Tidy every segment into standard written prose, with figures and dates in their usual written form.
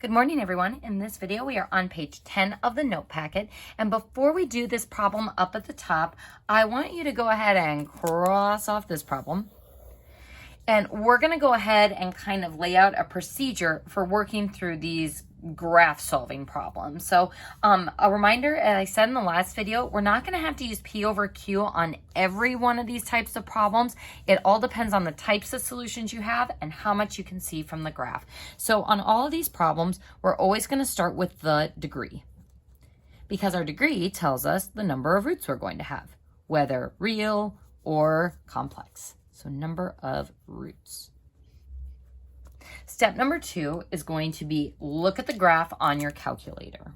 Good morning, everyone. In this video, we are on page 10 of the note packet. And before we do this problem up at the top, I want you to go ahead and cross off this problem. And we're going to go ahead and kind of lay out a procedure for working through these graph solving problems. So a reminder, as I said in the last video, we're not going to have to use P over Q on every one of these types of problems. It all depends on the types of solutions you have and how much you can see from the graph. So on all of these problems, we're always going to start with the degree, because our degree tells us the number of roots we're going to have, whether real or complex. So number of roots. Step number 2 is going to be look at the graph on your calculator.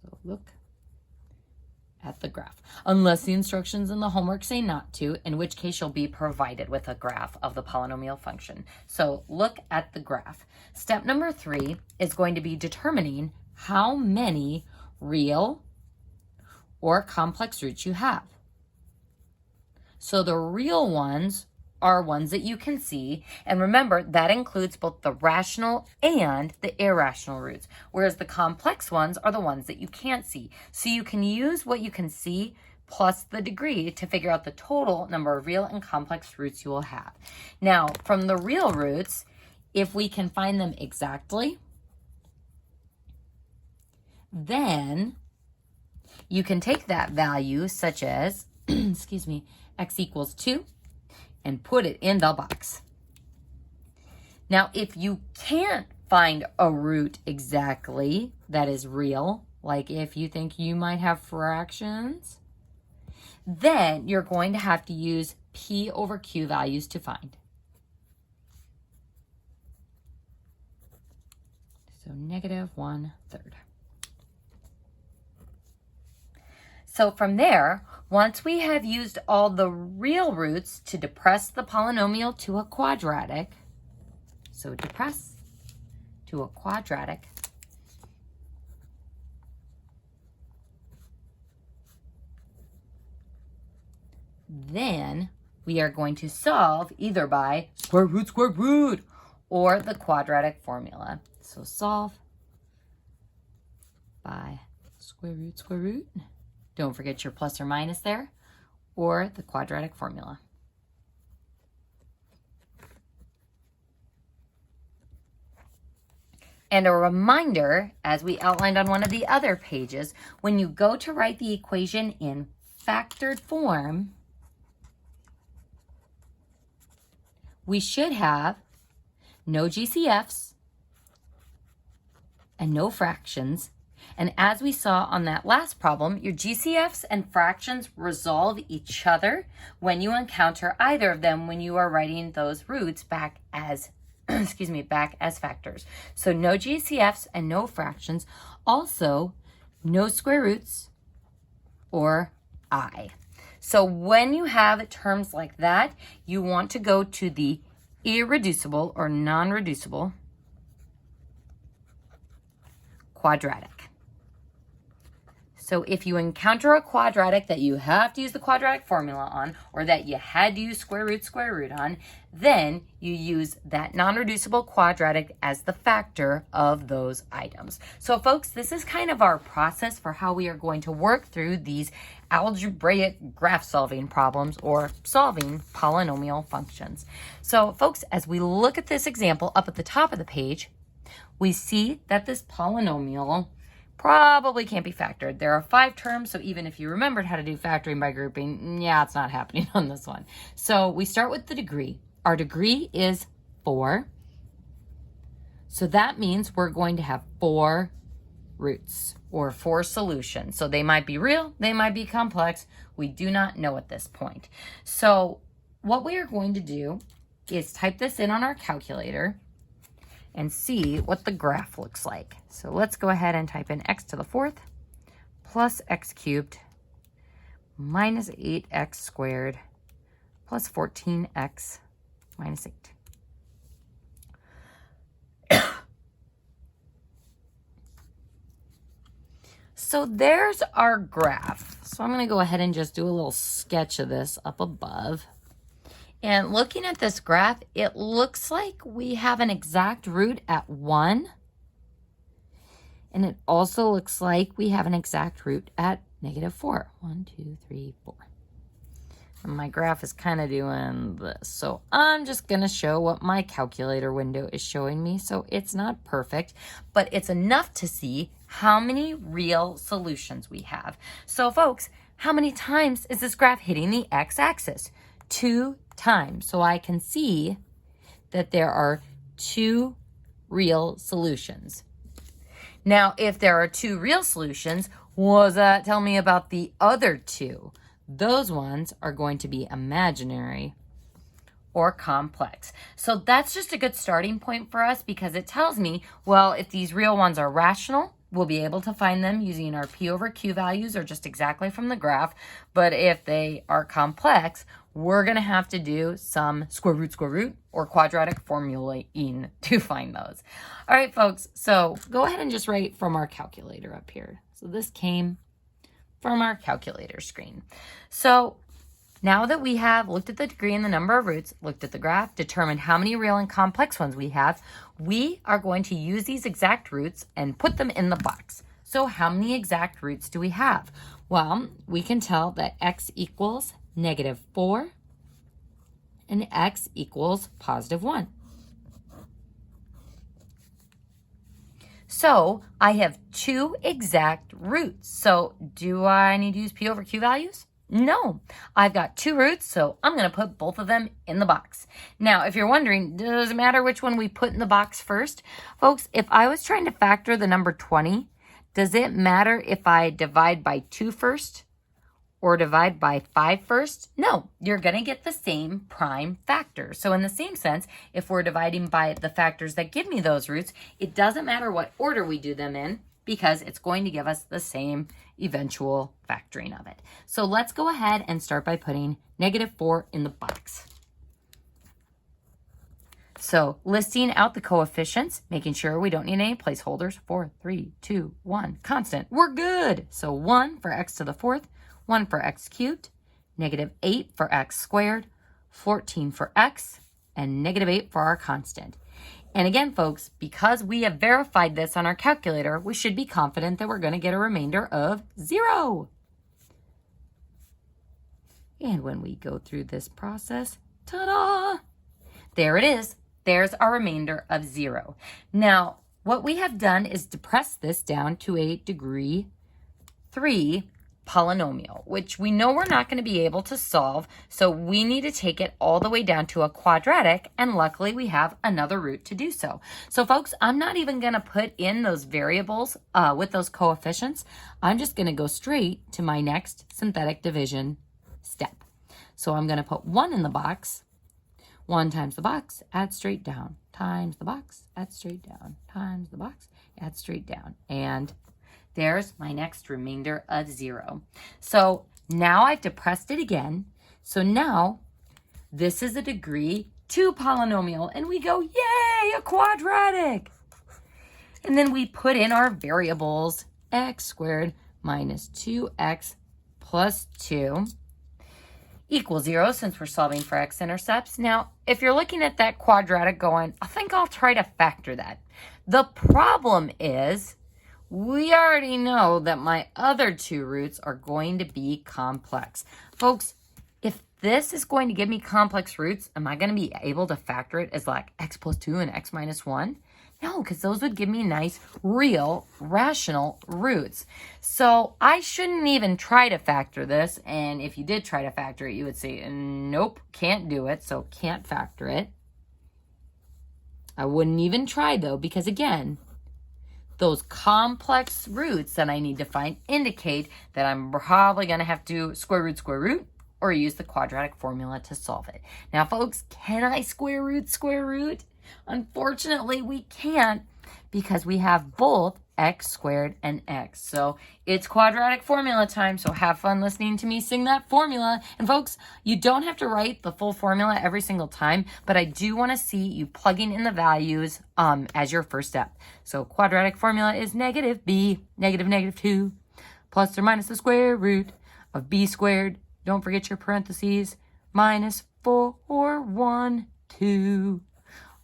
So look at the graph, unless the instructions in the homework say not to, in which case you'll be provided with a graph of the polynomial function. So look at the graph. Step number 3 is going to be determining how many real or complex roots you have. So the real ones are ones that you can see. And remember, that includes both the rational and the irrational roots, whereas the complex ones are the ones that you can't see. So you can use what you can see plus the degree to figure out the total number of real and complex roots you will have. Now, from the real roots, if we can find them exactly, then you can take that value, such as, excuse me, x equals 2, and put it in the box. Now, if you can't find a root exactly that is real, like if you think you might have fractions, then you're going to have to use P over Q values to find. So -1/3. So from there, once we have used all the real roots to depress the polynomial to a quadratic, so depress to a quadratic, then we are going to solve either by square root, or the quadratic formula. So solve by square root. Don't forget your plus or minus there, or the quadratic formula. And a reminder, as we outlined on one of the other pages, when you go to write the equation in factored form, we should have no GCFs and no fractions. And as we saw on that last problem, your GCFs and fractions resolve each other when you encounter either of them when you are writing those roots back as, back as factors. So no GCFs and no fractions. Also, no square roots or I. So when you have terms like that, you want to go to the irreducible or non-reducible quadratic. So if you encounter a quadratic that you have to use the quadratic formula on, or that you had to use square root on, then you use that non-reducible quadratic as the factor of those items. So folks, this is kind of our process for how we are going to work through these algebraic graph solving problems, or solving polynomial functions. So folks, as we look at this example up at the top of the page, we see that this polynomial probably can't be factored. There are 5 terms, so even if you remembered how to do factoring by grouping, yeah, it's not happening on this one. So we start with the degree. Our degree is 4. So that means we're going to have 4 roots, or 4 solutions. So they might be real, they might be complex. We do not know at this point. So what we are going to do is type this in on our calculator and see what the graph looks like. So let's go ahead and type in x to the 4th plus x cubed minus 8x squared plus 14x minus 8. So there's our graph. So I'm going to go ahead and just do a little sketch of this up above. And looking at this graph, it looks like we have an exact root at 1 And it also looks like we have an exact root at -4. 1, 2, 3, 4. And my graph is kind of doing this. So I'm just going to show what my calculator window is showing me. So it's not perfect, but it's enough to see how many real solutions we have. So folks, how many times is this graph hitting the x-axis? 2 times. So I can see that there are 2 real solutions. Now, if there are 2 real solutions, what does that tell me about the other 2? Those ones are going to be imaginary or complex. So that's just a good starting point for us because it tells me, well, if these real ones are rational, we'll be able to find them using our P over Q values or just exactly from the graph. But if they are complex, we're going to have to do some square root, or quadratic formulaing to find those. All right, folks, so go ahead and just write from our calculator up here. So this came from our calculator screen. So now that we have looked at the degree and the number of roots, looked at the graph, determined how many real and complex ones we have, we are going to use these exact roots and put them in the box. So how many exact roots do we have? Well, we can tell that x equals -4 and x equals +1. So I have 2 exact roots. So do I need to use P over Q values? No, I've got 2 roots, so I'm going to put both of them in the box. Now, if you're wondering, does it matter which one we put in the box first? Folks, if I was trying to factor the number 20, does it matter if I divide by 2 first or divide by 5 first? No, you're going to get the same prime factor. So in the same sense, if we're dividing by the factors that give me those roots, it doesn't matter what order we do them in because it's going to give us the same eventual factoring of it. So let's go ahead and start by putting -4 in the box. So listing out the coefficients, making sure we don't need any placeholders. 4, 3, 2, 1, constant. We're good. So 1 for x to the 4th, 1 for x cubed, -8 for x squared, 14 for x, and -8 for our constant. And again, folks, because we have verified this on our calculator, we should be confident that we're going to get a remainder of 0. And when we go through this process, ta-da! There it is. There's our remainder of 0. Now, what we have done is depress this down to a degree 3 polynomial, which we know we're not going to be able to solve, so we need to take it all the way down to a quadratic, and luckily we have another root to do so. So folks, I'm not even going to put in those variables with those coefficients. I'm just going to go straight to my next synthetic division step. So I'm going to put 1 in the box. 1 times the box, add straight down, times the box, add straight down, times the box, add straight down, and there's my next remainder of 0. So now I've depressed it again. So now this is a degree 2 polynomial, and we go, yay, a quadratic. And then we put in our variables, x squared minus 2x plus 2 equals 0, since we're solving for x-intercepts. Now, if you're looking at that quadratic going, I think I'll try to factor that. The problem is, we already know that my other 2 roots are going to be complex. Folks, if this is going to give me complex roots, am I going to be able to factor it as like x plus 2 and x minus 1? No, because those would give me nice, real, rational roots. So I shouldn't even try to factor this. And if you did try to factor it, you would say, nope, can't do it. So can't factor it. I wouldn't even try though, because again, those complex roots that I need to find indicate that I'm probably going to have to square root, or use the quadratic formula to solve it. Now, folks, can I square root? Unfortunately, we can't because we have both x squared and x. So it's quadratic formula time, so have fun listening to me sing that formula. And folks, you don't have to write the full formula every single time, but I do want to see you plugging in the values as your first step. So quadratic formula is -b, -2, plus or minus the square root of b squared. Don't forget your parentheses, minus 4, 1, 2,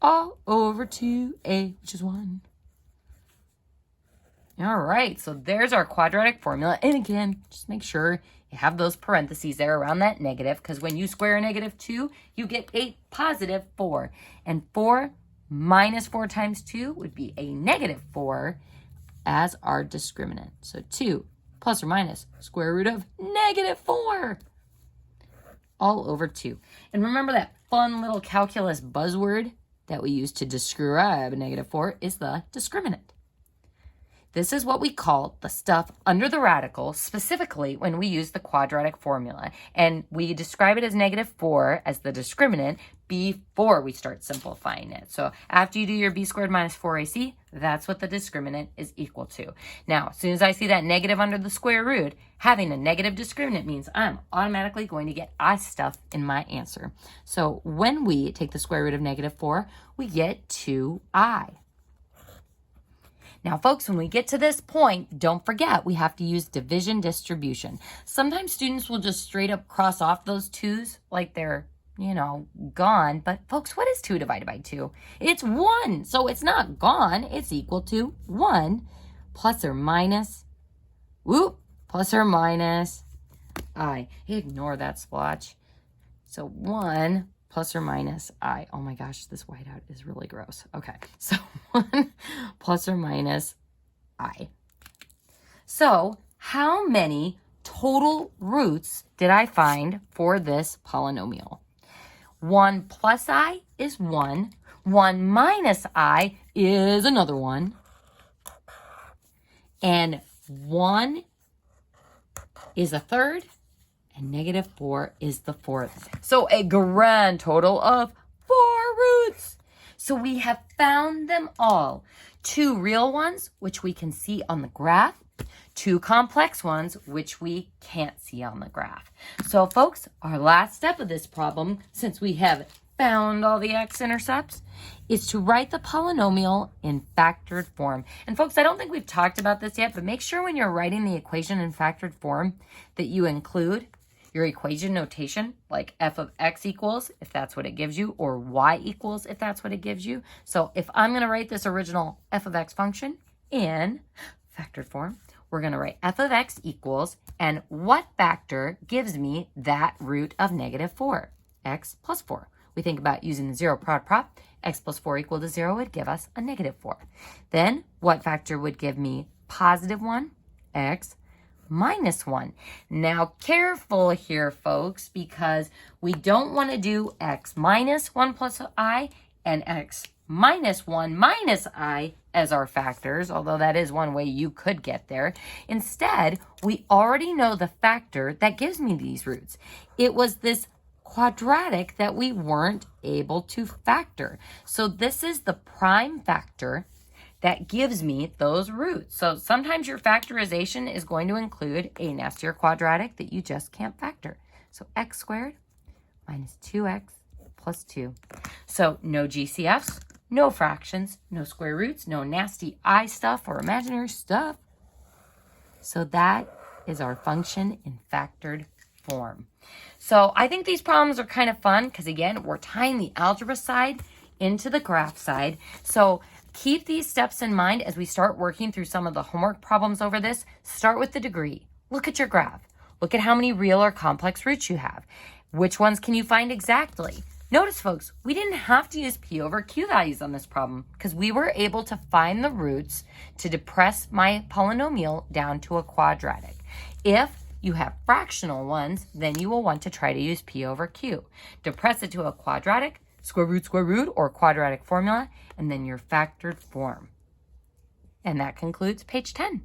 all over 2a, which is 1. All right, so there's our quadratic formula. And again, just make sure you have those parentheses there around that negative, because when you square a negative 2, you get a positive 4. And 4 minus 4 times 2 would be a negative 4 as our discriminant. So 2 plus or minus square root of negative 4 all over 2. And remember that fun little calculus buzzword that we use to describe a negative 4 is the discriminant. This is what we call the stuff under the radical, specifically when we use the quadratic formula. And we describe it as negative 4 as the discriminant before we start simplifying it. So after you do your b squared minus 4ac, that's what the discriminant is equal to. Now, as soon as I see that negative under the square root, having a negative discriminant means I'm automatically going to get I stuff in my answer. So when we take the square root of negative 4, we get 2i. Now, folks, when we get to this point, don't forget we have to use division distribution. Sometimes students will just straight up cross off those 2's like they're, gone. But, folks, what is 2 divided by 2? It's 1. So it's not gone. It's equal to 1 plus or minus, plus or minus I. Ignore that splotch. So 1 plus or minus I. Oh my gosh, this whiteout is really gross. Okay, so 1 plus or minus I. So how many total roots did I find for this polynomial? 1 plus I is 1. 1 minus I is another 1. And 1 is a third. And negative 4 is the fourth. So a grand total of 4 roots. So we have found them all. 2 real ones, which we can see on the graph. 2 complex ones, which we can't see on the graph. So folks, our last step of this problem, since we have found all the x-intercepts, is to write the polynomial in factored form. And folks, I don't think we've talked about this yet, but make sure when you're writing the equation in factored form that you include your equation notation, like f of x equals, if that's what it gives you, or y equals, if that's what it gives you. So if I'm going to write this original f of x function in factored form, we're going to write f of x equals, and what factor gives me that root of negative 4? X plus 4. We think about using the zero product prop. X plus 4 equal to 0 would give us a negative 4. Then what factor would give me positive 1? X minus 1. Now, careful here, folks, because we don't want to do x minus 1 plus I and x minus 1 minus I as our factors, although that is one way you could get there. Instead, we already know the factor that gives me these roots. It was this quadratic that we weren't able to factor. So this is the prime factor that gives me those roots. So sometimes your factorization is going to include a nastier quadratic that you just can't factor. So x squared minus 2x plus 2. So no GCFs, no fractions, no square roots, no nasty I stuff or imaginary stuff. So that is our function in factored form. So I think these problems are kind of fun because, again, we're tying the algebra side into the graph side. So keep these steps in mind as we start working through some of the homework problems over this. Start with the degree. Look at your graph. Look at how many real or complex roots you have. Which ones can you find exactly? Notice, folks, we didn't have to use P over Q values on this problem because we were able to find the roots to depress my polynomial down to a quadratic. If you have fractional ones, then you will want to try to use P over Q. Depress it to a quadratic, square root, or quadratic formula, and then your factored form. And that concludes page 10.